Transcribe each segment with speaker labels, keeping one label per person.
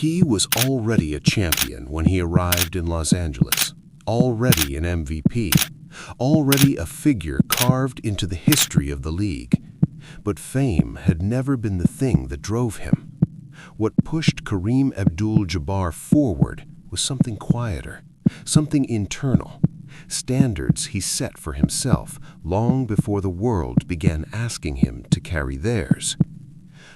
Speaker 1: He was already a champion when he arrived in Los Angeles, already an MVP, already a figure carved into the history of the league. But fame had never been the thing that drove him. What pushed Kareem Abdul-Jabbar forward was something quieter, something internal, standards he set for himself long before the world began asking him to carry theirs.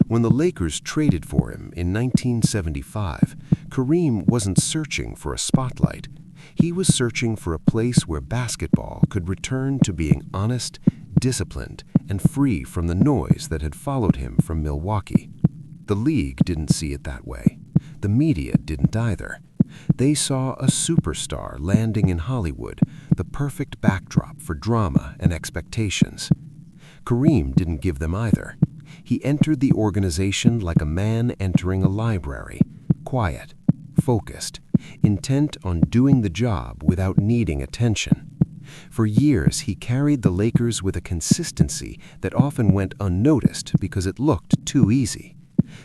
Speaker 1: When the Lakers traded for him in 1975, Kareem wasn't searching for a spotlight. He was searching for a place where basketball could return to being honest, disciplined, and free from the noise that had followed him from Milwaukee. The league didn't see it that way. The media didn't either. They saw a superstar landing in Hollywood, the perfect backdrop for drama and expectations. Kareem didn't give them either. He entered the organization like a man entering a library, quiet, focused, intent on doing the job without needing attention. For years, he carried the Lakers with a consistency that often went unnoticed because it looked too easy.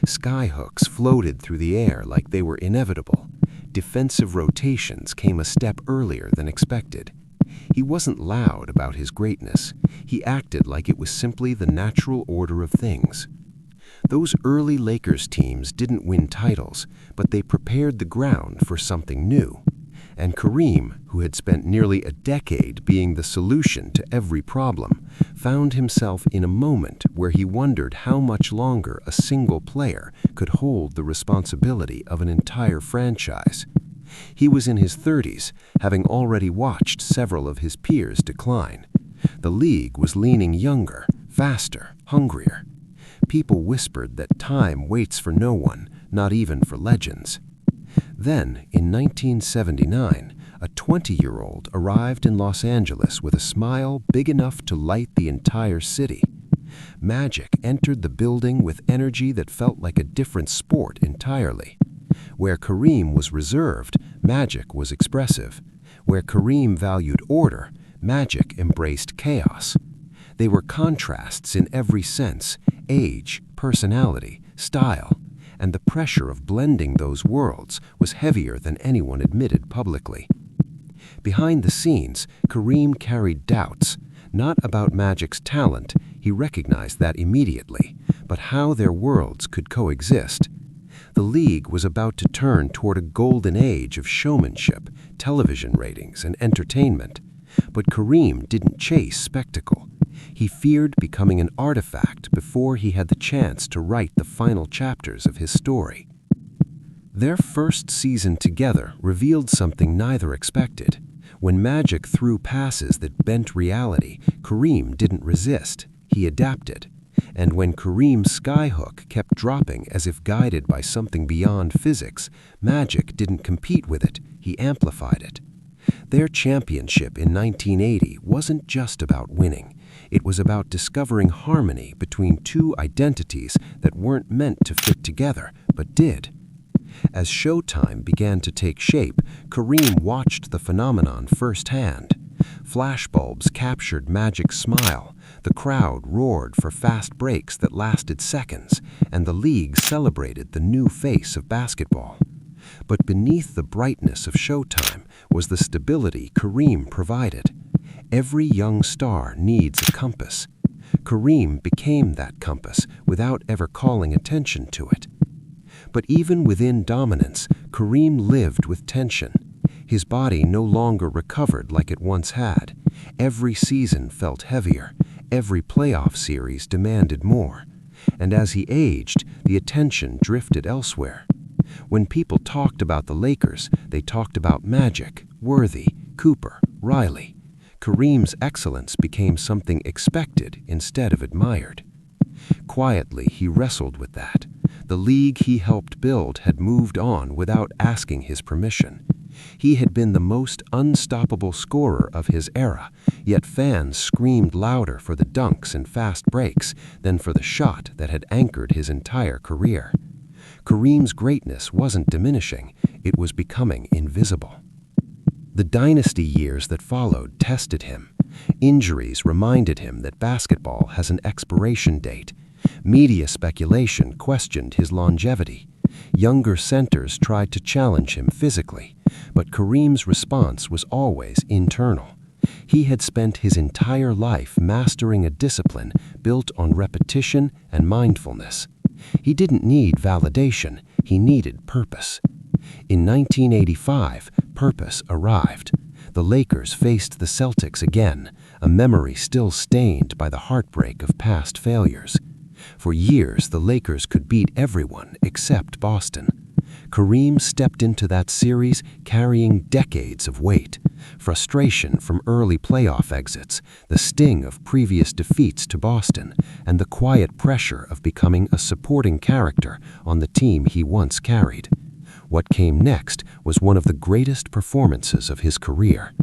Speaker 1: Skyhooks floated through the air like they were inevitable. Defensive rotations came a step earlier than expected. He wasn't loud about his greatness. He acted like it was simply the natural order of things. Those early Lakers teams didn't win titles, but they prepared the ground for something new. And Kareem, who had spent nearly a decade being the solution to every problem, found himself in a moment where he wondered how much longer a single player could hold the responsibility of an entire franchise. He was in his 30s, having already watched several of his peers decline. The league was leaning younger, faster, hungrier. People whispered that time waits for no one, not even for legends. Then, in 1979, a 20-year-old arrived in Los Angeles with a smile big enough to light the entire city. Magic entered the building with energy that felt like a different sport entirely. Where Kareem was reserved, Magic was expressive. Where Kareem valued order, Magic embraced chaos. They were contrasts in every sense: age, personality, style. And the pressure of blending those worlds was heavier than anyone admitted publicly. Behind the scenes, Kareem carried doubts, not about Magic's talent, he recognized that immediately, but how their worlds could coexist. The league was about to turn toward a golden age of showmanship, television ratings, and entertainment. But Kareem didn't chase spectacle. He feared becoming an artifact before he had the chance to write the final chapters of his story. Their first season together revealed something neither expected. When Magic threw passes that bent reality, Kareem didn't resist. He adapted. And when Kareem's skyhook kept dropping as if guided by something beyond physics, Magic didn't compete with it. He amplified it. Their championship in 1980 wasn't just about winning. It was about discovering harmony between two identities that weren't meant to fit together, but did. As Showtime began to take shape, Kareem watched the phenomenon firsthand. Flashbulbs captured Magic's smile, the crowd roared for fast breaks that lasted seconds, and the league celebrated the new face of basketball. But beneath the brightness of Showtime was the stability Kareem provided. Every young star needs a compass. Kareem became that compass without ever calling attention to it. But even within dominance, Kareem lived with tension. His body no longer recovered like it once had. Every season felt heavier. Every playoff series demanded more. And as he aged, the attention drifted elsewhere. When people talked about the Lakers, they talked about Magic, Worthy, Cooper, Riley. Kareem's excellence became something expected instead of admired. Quietly, he wrestled with that. The league he helped build had moved on without asking his permission. He had been the most unstoppable scorer of his era, yet fans screamed louder for the dunks and fast breaks than for the shot that had anchored his entire career. Kareem's greatness wasn't diminishing, it was becoming invisible. The dynasty years that followed tested him. Injuries reminded him that basketball has an expiration date. Media speculation questioned his longevity. Younger centers tried to challenge him physically, but Kareem's response was always internal. He had spent his entire life mastering a discipline built on repetition and mindfulness. He didn't need validation, he needed purpose. In 1985, purpose arrived. The Lakers faced the Celtics again, a memory still stained by the heartbreak of past failures. For years, the Lakers could beat everyone except Boston. Kareem stepped into that series carrying decades of weight, frustration from early playoff exits, the sting of previous defeats to Boston, and the quiet pressure of becoming a supporting character on the team he once carried. What came next was one of the greatest performances of his career.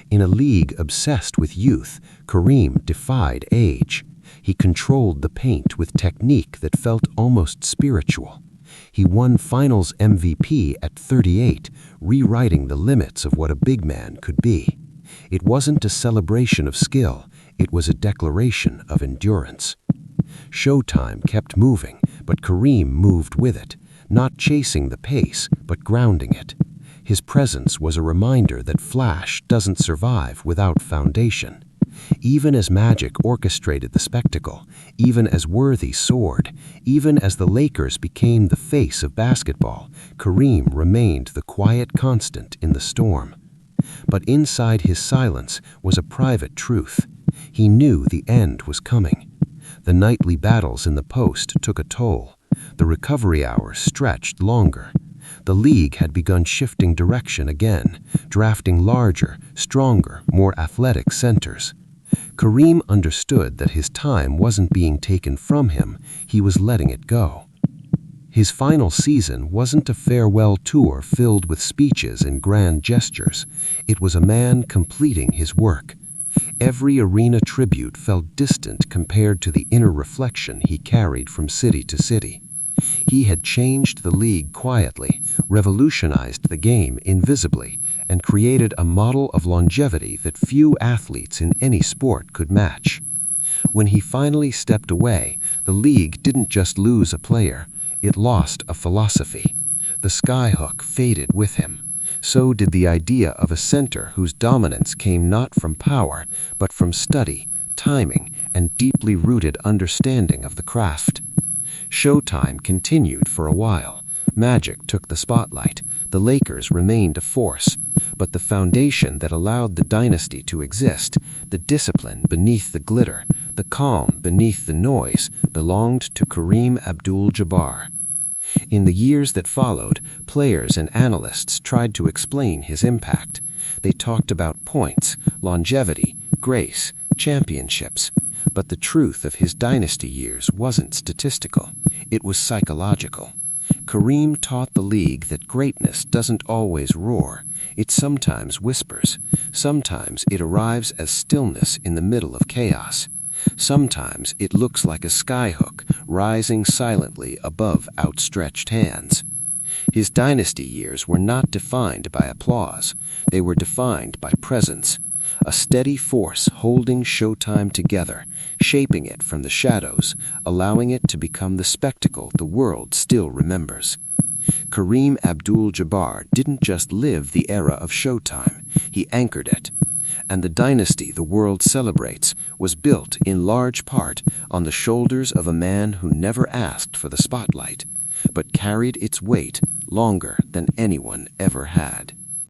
Speaker 1: In a league obsessed with youth, Kareem defied age. He controlled the paint with technique that felt almost spiritual. He won Finals MVP at 38, rewriting the limits of what a big man could be. It wasn't a celebration of skill, it was a declaration of endurance. Showtime kept moving, but Kareem moved with it, not chasing the pace, but grounding it. His presence was a reminder that flash doesn't survive without foundation. Even as Magic orchestrated the spectacle, even as Worthy soared, even as the Lakers became the face of basketball, Kareem remained the quiet constant in the storm. But inside his silence was a private truth. He knew the end was coming. The nightly battles in the post took a toll. The recovery hours stretched longer. The league had begun shifting direction again, drafting larger, stronger, more athletic centers. Kareem understood that his time wasn't being taken from him, he was letting it go. His final season wasn't a farewell tour filled with speeches and grand gestures. It was a man completing his work. Every arena tribute felt distant compared to the inner reflection he carried from city to city. He had changed the league quietly, revolutionized the game invisibly, and created a model of longevity that few athletes in any sport could match. When he finally stepped away, the league didn't just lose a player, it lost a philosophy. The skyhook faded with him. So did the idea of a center whose dominance came not from power, but from study, timing, and deeply rooted understanding of the craft. Showtime continued for a while. Magic took the spotlight. The Lakers remained a force. But the foundation that allowed the dynasty to exist, the discipline beneath the glitter, the calm beneath the noise, belonged to Kareem Abdul-Jabbar. In the years that followed, players and analysts tried to explain his impact. They talked about points, longevity, grace, championships. But the truth of his dynasty years wasn't statistical, it was psychological. Kareem taught the league that greatness doesn't always roar, it sometimes whispers. Sometimes it arrives as stillness in the middle of chaos. Sometimes it looks like a skyhook rising silently above outstretched hands. His dynasty years were not defined by applause, they were defined by presence. A steady force holding Showtime together, shaping it from the shadows, allowing it to become the spectacle the world still remembers. Kareem Abdul-Jabbar didn't just live the era of Showtime, he anchored it. And the dynasty the world celebrates was built in large part on the shoulders of a man who never asked for the spotlight, but carried its weight longer than anyone ever had.